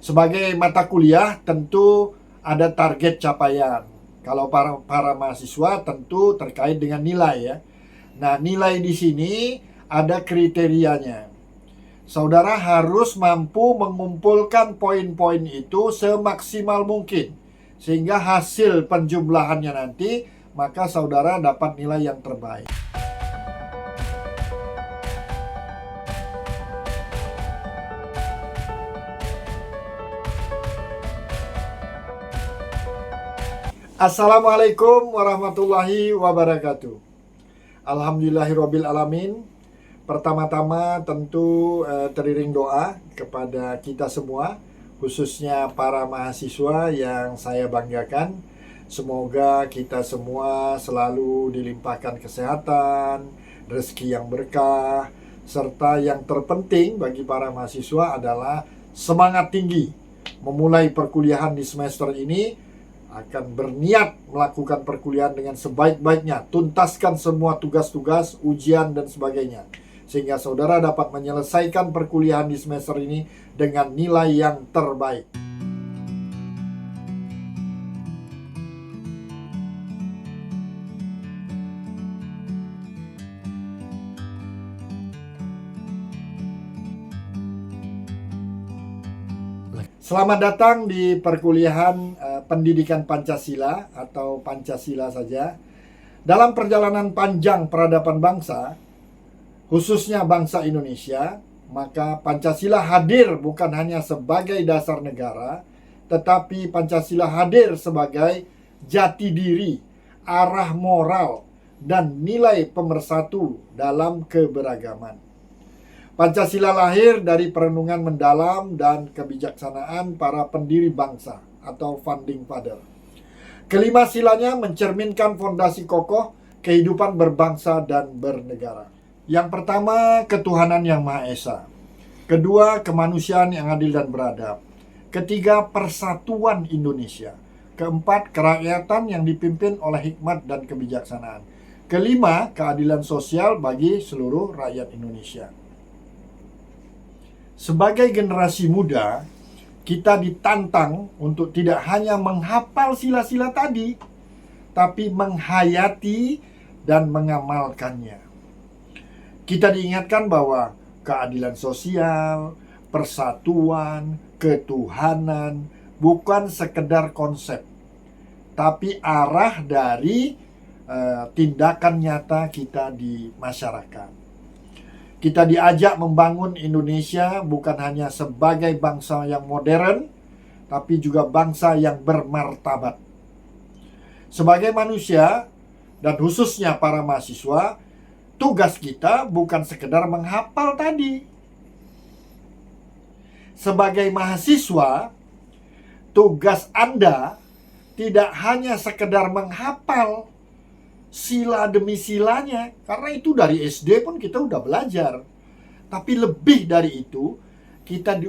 Sebagai mata kuliah tentu ada target capaian. Kalau para mahasiswa tentu terkait dengan nilai ya. Nah, nilai di sini ada kriterianya. Saudara harus mampu mengumpulkan poin-poin itu semaksimal mungkin. Sehingga hasil penjumlahannya nanti, maka saudara dapat nilai yang terbaik. Assalamualaikum warahmatullahi wabarakatuh. Alhamdulillahirabbil alamin. Pertama-tama tentu teriring doa kepada kita semua, khususnya para mahasiswa yang saya banggakan. Semoga kita semua selalu dilimpahkan kesehatan, rezeki yang berkah, serta yang terpenting bagi para mahasiswa adalah semangat tinggi memulai perkuliahan di semester ini, akan berniat melakukan perkuliahan dengan sebaik-baiknya, tuntaskan semua tugas-tugas, ujian, dan sebagainya, sehingga saudara dapat menyelesaikan perkuliahan di semester ini dengan nilai yang terbaik. Selamat datang di perkuliahan pendidikan Pancasila atau Pancasila saja. Dalam perjalanan panjang peradaban bangsa, khususnya bangsa Indonesia, maka Pancasila hadir bukan hanya sebagai dasar negara, tetapi Pancasila hadir sebagai jati diri, arah moral, dan nilai pemersatu dalam keberagaman. Pancasila lahir dari perenungan mendalam dan kebijaksanaan para pendiri bangsa atau founding father. Kelima silanya mencerminkan fondasi kokoh kehidupan berbangsa dan bernegara. Yang pertama, ketuhanan yang Maha Esa. Kedua, kemanusiaan yang adil dan beradab. Ketiga, persatuan Indonesia. Keempat, kerakyatan yang dipimpin oleh hikmat dan kebijaksanaan. Kelima, keadilan sosial bagi seluruh rakyat Indonesia. Sebagai generasi muda, kita ditantang untuk tidak hanya menghafal sila-sila tadi, tapi menghayati dan mengamalkannya. Kita diingatkan bahwa keadilan sosial, persatuan, ketuhanan bukan sekedar konsep, tapi arah dari tindakan nyata kita di masyarakat. Kita diajak membangun Indonesia bukan hanya sebagai bangsa yang modern, tapi juga bangsa yang bermartabat. Sebagai manusia, dan khususnya para mahasiswa, tugas kita bukan sekedar menghafal tadi. Sebagai mahasiswa, tugas Anda tidak hanya sekedar menghafal sila demi silanya, karena itu dari SD pun kita udah belajar. Tapi lebih dari itu, kita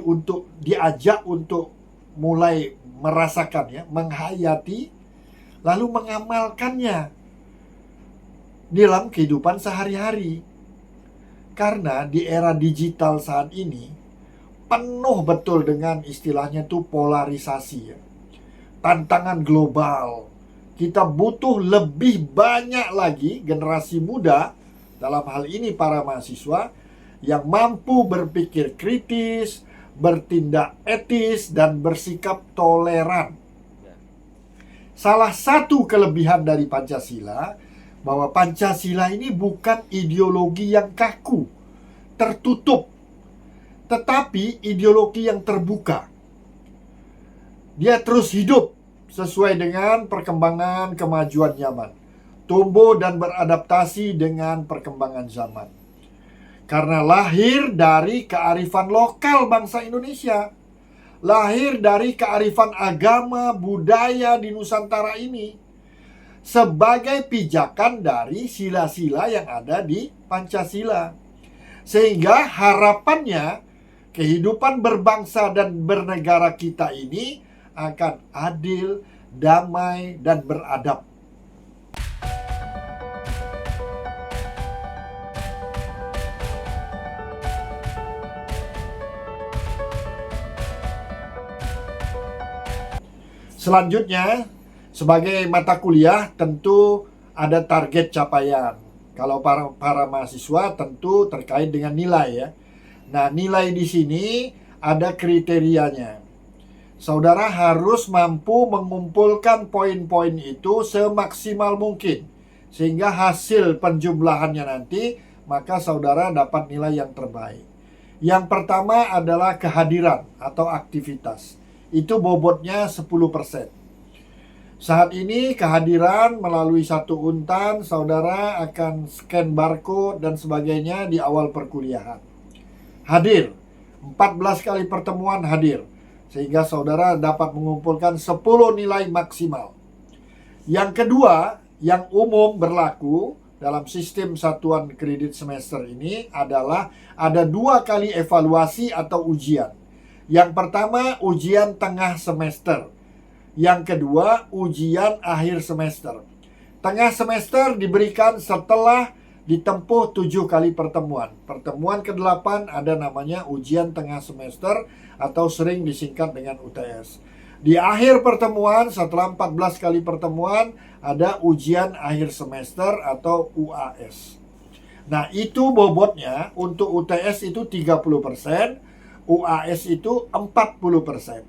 diajak untuk mulai merasakan ya, menghayati, lalu mengamalkannya dalam kehidupan sehari-hari. Karena di era digital saat ini penuh betul dengan istilahnya itu polarisasi ya. Tantangan global. Kita butuh lebih banyak lagi generasi muda, dalam hal ini para mahasiswa, yang mampu berpikir kritis, bertindak etis, dan bersikap toleran. Salah satu kelebihan dari Pancasila, bahwa Pancasila ini bukan ideologi yang kaku, tertutup, tetapi ideologi yang terbuka. Dia terus hidup sesuai dengan perkembangan kemajuan zaman, tumbuh dan beradaptasi dengan perkembangan zaman. Karena lahir dari kearifan lokal bangsa Indonesia, lahir dari kearifan agama, budaya di Nusantara ini, sebagai pijakan dari sila-sila yang ada di Pancasila. Sehingga harapannya kehidupan berbangsa dan bernegara kita ini akan adil, damai, dan beradab. Selanjutnya, sebagai mata kuliah tentu ada target capaian. Kalau para mahasiswa tentu terkait dengan nilai ya. Nah, nilai di sini ada kriterianya. Saudara harus mampu mengumpulkan poin-poin itu semaksimal mungkin. Sehingga hasil penjumlahannya nanti, maka saudara dapat nilai yang terbaik. Yang pertama adalah kehadiran atau aktivitas. Itu bobotnya 10%. Saat ini kehadiran melalui satu untan, saudara akan scan barcode dan sebagainya di awal perkuliahan. Hadir, 14 kali pertemuan hadir. Sehingga saudara dapat mengumpulkan 10 nilai maksimal. Yang kedua, yang umum berlaku dalam sistem satuan kredit semester ini adalah ada 2 kali evaluasi atau ujian. Yang pertama, ujian tengah semester. Yang kedua, ujian akhir semester. Tengah semester diberikan setelah ditempuh 7 kali pertemuan. Pertemuan ke-8 ada namanya ujian tengah semester atau sering disingkat dengan UTS. Di akhir pertemuan, setelah 14 kali pertemuan, ada ujian akhir semester atau UAS. Nah, itu bobotnya untuk UTS itu 30%, UAS itu 40%.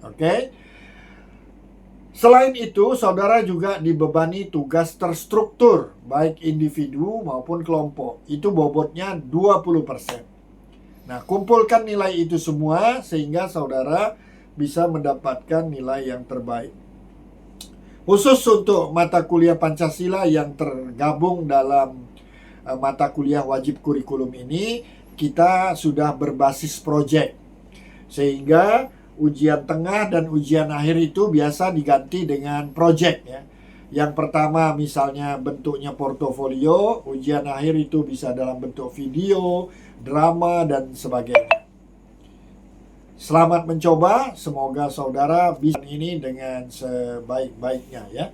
Oke? Selain itu, saudara juga dibebani tugas terstruktur, baik individu maupun kelompok. Itu bobotnya 20%. Nah, kumpulkan nilai itu semua sehingga saudara bisa mendapatkan nilai yang terbaik. Khusus untuk mata kuliah Pancasila yang tergabung dalam mata kuliah wajib kurikulum ini, kita sudah berbasis proyek. Sehingga ujian tengah dan ujian akhir itu biasa diganti dengan proyek ya. Yang pertama misalnya bentuknya portofolio, ujian akhir itu bisa dalam bentuk video, drama, dan sebagainya. Selamat mencoba, semoga saudara bisa ini dengan sebaik-baiknya ya.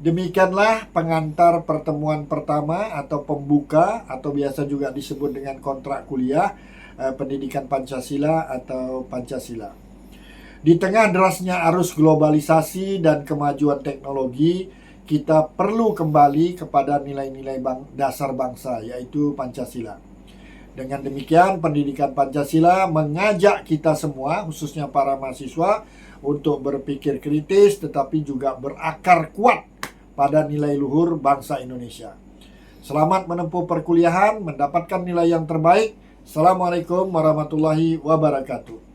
Demikianlah pengantar pertemuan pertama atau pembuka atau biasa juga disebut dengan kontrak kuliah pendidikan Pancasila atau Pancasila. Di tengah derasnya arus globalisasi dan kemajuan teknologi, kita perlu kembali kepada nilai-nilai dasar bangsa, yaitu Pancasila. Dengan demikian, pendidikan Pancasila mengajak kita semua, khususnya para mahasiswa, untuk berpikir kritis tetapi juga berakar kuat pada nilai luhur bangsa Indonesia. Selamat menempuh perkuliahan, mendapatkan nilai yang terbaik. Assalamualaikum warahmatullahi wabarakatuh.